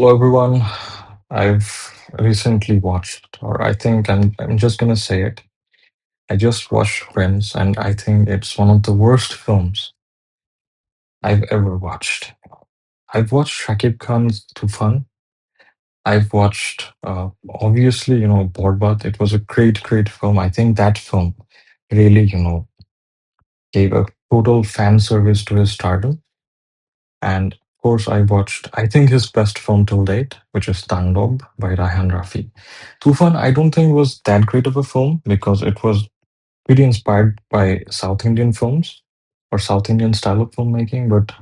Hello, everyone. I've recently watched, or I think I'm just gonna say it. I just watched Prince, and I think it's one of the worst films I've ever watched. I've watched Shakib Khan's Tufan. I've watched, obviously, Borbat. It was a great, great film. I think that film really, gave a total fan service to his stardom. And of course, I watched, I think, his best film till date, which is Tandob by Raihan Rafi. Tufan, I don't think was that great of a film because it was pretty inspired by South Indian films or South Indian style of filmmaking. But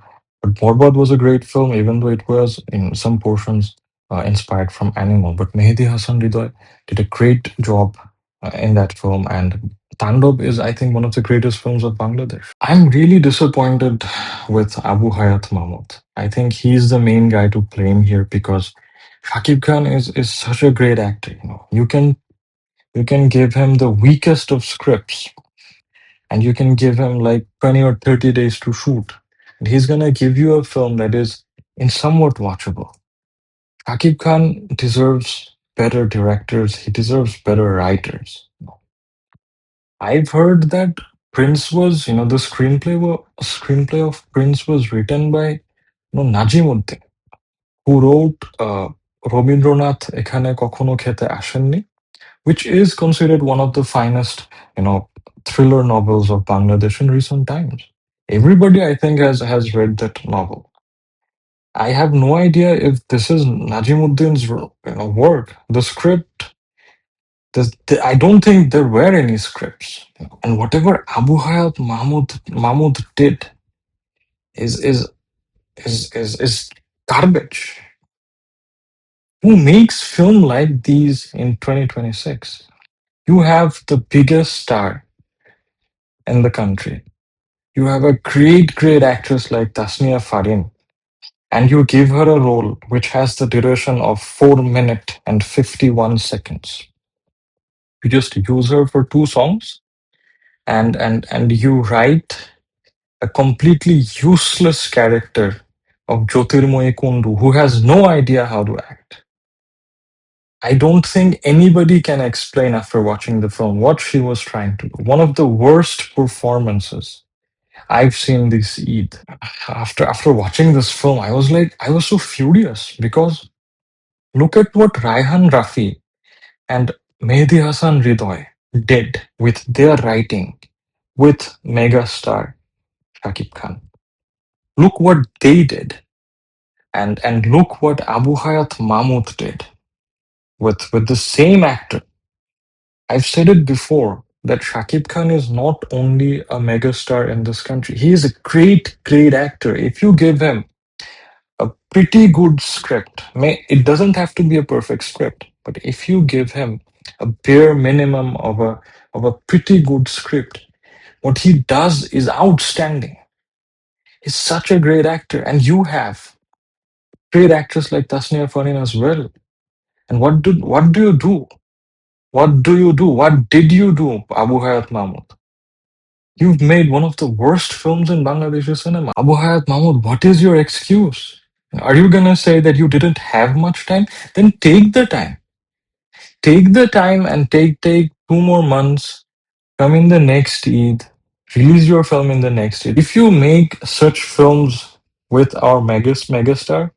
Borbad was a great film, even though it was in some portions inspired from Animal. But Mehdi Hassan Ridoy did a great job in that film, and Tandob is, I think, one of the greatest films of Bangladesh. I'm really disappointed with Abu Hayat Mahmud. I think he's the main guy to blame here because Shakib Khan is such a great actor. You can give him the weakest of scripts and you can give him like 20 or 30 days to shoot. And he's gonna give you a film that is in somewhat watchable. Shakib Khan deserves better directors, he deserves better writers. I've heard that the screenplay of Prince was written by Najimuddin, who wrote Robindranath Ekhane Kokhono Khete Ashenni, which is considered one of the finest, thriller novels of Bangladesh in recent times. Everybody, I think, has read that novel. I have no idea if this is Najimuddin's, work. The script, I don't think there were any scripts. And whatever Abu Hayat Mahmud did is is is garbage. Who makes film like these in 2026? You have the biggest star in the country. You have a great, great actress like Tasnia Farin, and you give her a role which has the duration of 4 minutes and 51 seconds. You just use her for two songs and you write a completely useless character of Jyotirmoyi Kundu who has no idea how to act. I don't think anybody can explain after watching the film what she was trying to do. One of the worst performances I've seen this Eid. After watching this film, I was so furious because look at what Raihan Rafi and Mehdi Hassan Ridoy did with their writing with Megastar Shakib Khan. Look what they did, and look what Abu Hayat Mahmud did with the same actor. I've said it before that Shakib Khan is not only a megastar in this country, he is a great, great actor. If you give him a pretty good script, it doesn't have to be a perfect script, but if you give him a bare minimum of a pretty good script, what he does is outstanding. He's such a great actor, and you have great actors like Tasnia Farin as well. And what do you do? What do you do? What did you do, Abu Hayat Mahmud? You've made one of the worst films in Bangladeshi cinema. Abu Hayat Mahmud, what is your excuse? Are you gonna say that you didn't have much time? Then take the time. Take the time and take 2 more months. Come in the next Eid. Release your film in the next Eid. If you make such films with our megastar,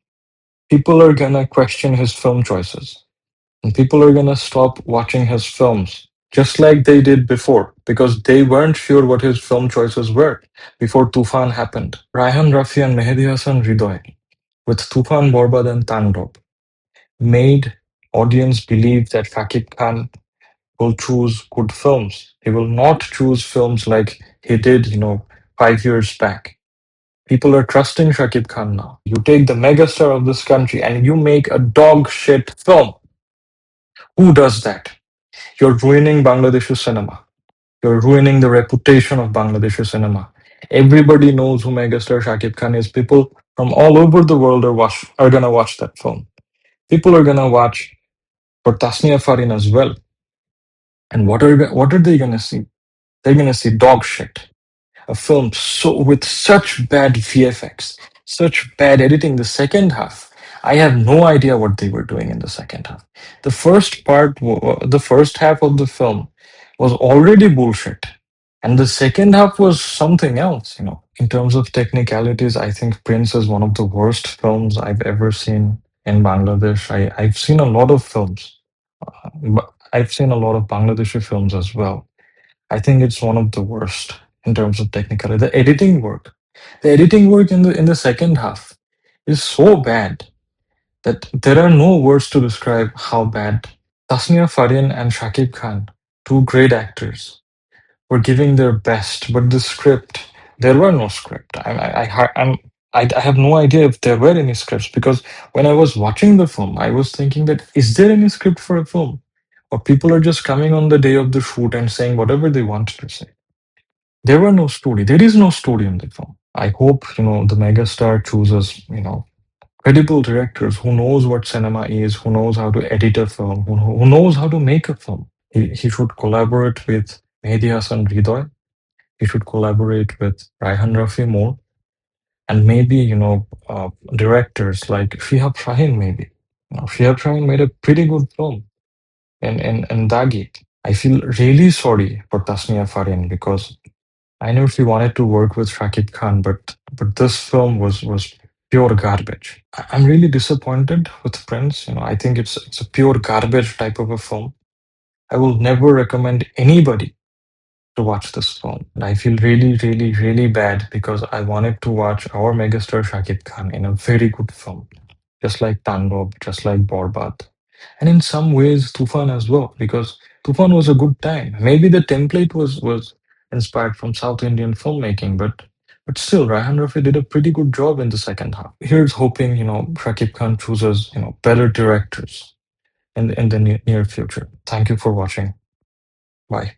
people are gonna question his film choices. And people are gonna stop watching his films just like they did before because they weren't sure what his film choices were before Tufan happened. Raihan Rafi and Mehdi Hassan Ridoy with Tufan Borbad and Tandob made audience believe that Shakib Khan will choose good films. He will not choose films like he did, 5 years back. People are trusting Shakib Khan now. You take the megastar of this country and you make a dog shit film. Who does that? You're ruining Bangladeshi cinema. You're ruining the reputation of Bangladeshi cinema. Everybody knows who megastar Shakib Khan is. People from all over the world are gonna watch that film. People are gonna watch for Tasnia Farin as well. And what are they gonna see? They're gonna see dog shit. A film so with such bad VFX, such bad editing. The second half, I have no idea what they were doing in the second half. The first half of the film was already bullshit, and the second half was something else. In terms of technicalities, I think Prince is one of the worst films I've ever seen in Bangladesh. I've seen a lot of films, but I've seen a lot of Bangladeshi films as well. I think it's one of the worst in terms of technicality. The editing work in the second half is so bad that there are no words to describe how bad. Tasnia Farin and Shakib Khan, two great actors, were giving their best, but the script, there were no script. I have no idea if there were any scripts, because when I was watching the film, I was thinking that is there any script for a film, or people are just coming on the day of the shoot and saying whatever they wanted to say. There were no story. There is no story in the film. I hope the megastar chooses credible directors who knows what cinema is, who knows how to edit a film, who knows how to make a film. He should collaborate with Mehdi Hassan Ridoy. He should collaborate with Raihan Rafi more, and maybe directors like Shihab Shahin. Maybe Shihab Shahin made a pretty good film in Dagi. I feel really sorry for Tasnia Farin, because I know she wanted to work with Shakib Khan, but this film was pure garbage. I'm really disappointed with Prince. I think it's a pure garbage type of a film. I will never recommend anybody to watch this film. And I feel really, really, really bad, because I wanted to watch our megastar Shakib Khan in a very good film, just like Tandob, just like Borbat, and in some ways Tufan as well, because Tufan was a good time. Maybe the template was inspired from South Indian filmmaking, but still, Raihan Rafi did a pretty good job in the second half. Here's hoping Shakib Khan chooses better directors in the near future. Thank you for watching. Bye.